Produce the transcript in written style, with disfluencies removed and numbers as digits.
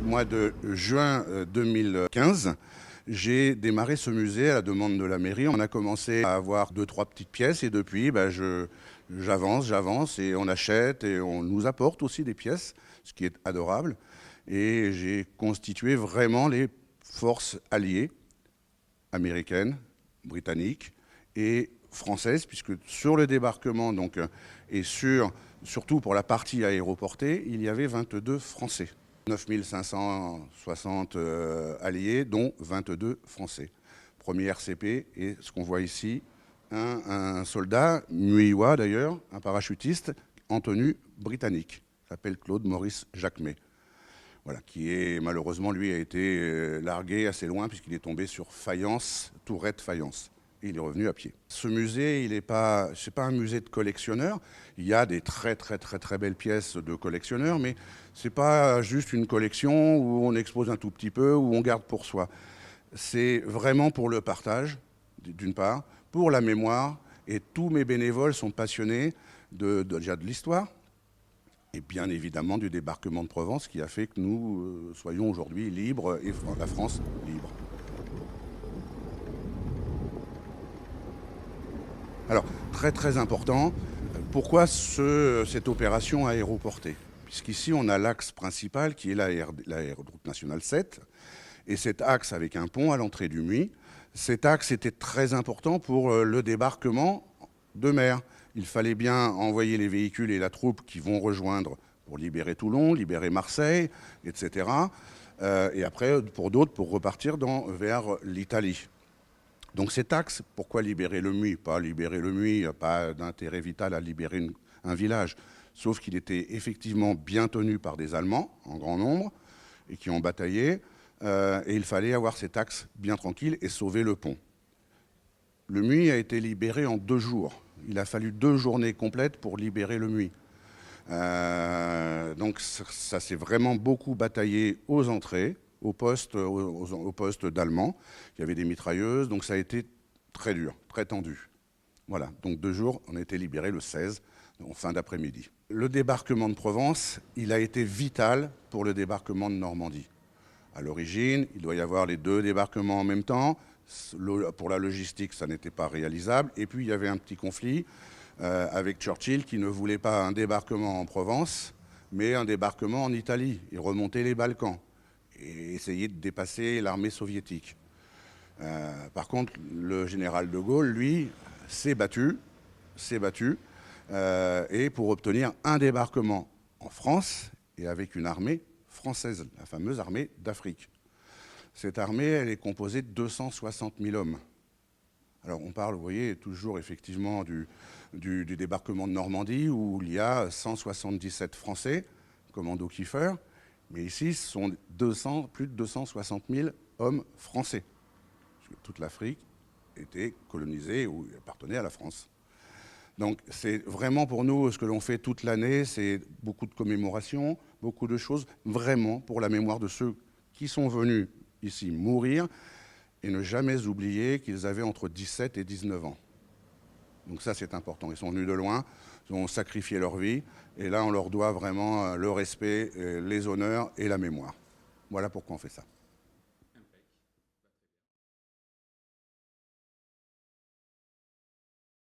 mois de juin 2015, j'ai démarré ce musée à la demande de la mairie. On a commencé à avoir 2-3 petites pièces et depuis, j'avance et on achète et on nous apporte aussi des pièces, ce qui est adorable. Et j'ai constitué vraiment les forces alliées américaines, britanniques et françaises, puisque sur le débarquement et surtout pour la partie aéroportée, il y avait 22 Français. 9560 alliés, dont 22 Français. Premier RCP, et ce qu'on voit ici, un soldat, Muiwa d'ailleurs, un parachutiste, en tenue britannique, s'appelle Claude Maurice Jacquemet. Voilà, qui est malheureusement, lui, a été largué assez loin puisqu'il est tombé sur Fayence, Tourette Fayence. Et il est revenu à pied. Ce musée, c'est pas un musée de collectionneurs. Il y a des très belles pièces de collectionneurs, mais c'est pas juste une collection où on expose un tout petit peu, où on garde pour soi. C'est vraiment pour le partage, d'une part, pour la mémoire, et tous mes bénévoles sont passionnés déjà de l'histoire, et bien évidemment du débarquement de Provence qui a fait que nous soyons aujourd'hui libres et la France libre. Alors, très important, pourquoi cette opération aéroportée? Puisqu'ici, on a l'axe principal qui est l'aéroute nationale 7, et cet axe avec un pont à l'entrée du Muy, cet axe était très important pour le débarquement de mer. Il fallait bien envoyer les véhicules et la troupe qui vont rejoindre pour libérer Toulon, libérer Marseille, etc. Et après, pour d'autres, pour repartir vers l'Italie. Donc cet axe, pourquoi libérer le Muy? Pas libérer le Muy, pas d'intérêt vital à libérer un village, sauf qu'il était effectivement bien tenu par des Allemands, en grand nombre, et qui ont bataillé, et il fallait avoir cet axe bien tranquille et sauver le pont. Le Muy a été libéré en 2 jours. Il a fallu 2 journées complètes pour libérer le Muy. Donc ça s'est vraiment beaucoup bataillé aux entrées, au poste d'Allemands. Il y avait des mitrailleuses, donc ça a été très dur, très tendu. Voilà, donc 2 jours, on a été libérés le 16, en fin d'après-midi. Le débarquement de Provence, il a été vital pour le débarquement de Normandie. À l'origine, il doit y avoir les 2 débarquements en même temps. Pour la logistique, ça n'était pas réalisable. Et puis, il y avait un petit conflit avec Churchill qui ne voulait pas un débarquement en Provence, mais un débarquement en Italie et remonter les Balkans et essayer de dépasser l'armée soviétique. Par contre, le général de Gaulle, lui, s'est battu, et pour obtenir un débarquement en France et avec une armée française, la fameuse armée d'Afrique. Cette armée, elle est composée de 260 000 hommes. Alors on parle, vous voyez, toujours effectivement du débarquement de Normandie où il y a 177 Français, commando Kiefer, mais ici ce sont plus de 260 000 hommes français. Parce que toute l'Afrique était colonisée ou appartenait à la France. Donc c'est vraiment pour nous ce que l'on fait toute l'année, c'est beaucoup de commémorations, beaucoup de choses, vraiment pour la mémoire de ceux qui sont venus ici mourir et ne jamais oublier qu'ils avaient entre 17 et 19 ans. Donc ça c'est important, ils sont venus de loin, ils ont sacrifié leur vie et là on leur doit vraiment le respect, les honneurs et la mémoire. Voilà pourquoi on fait ça.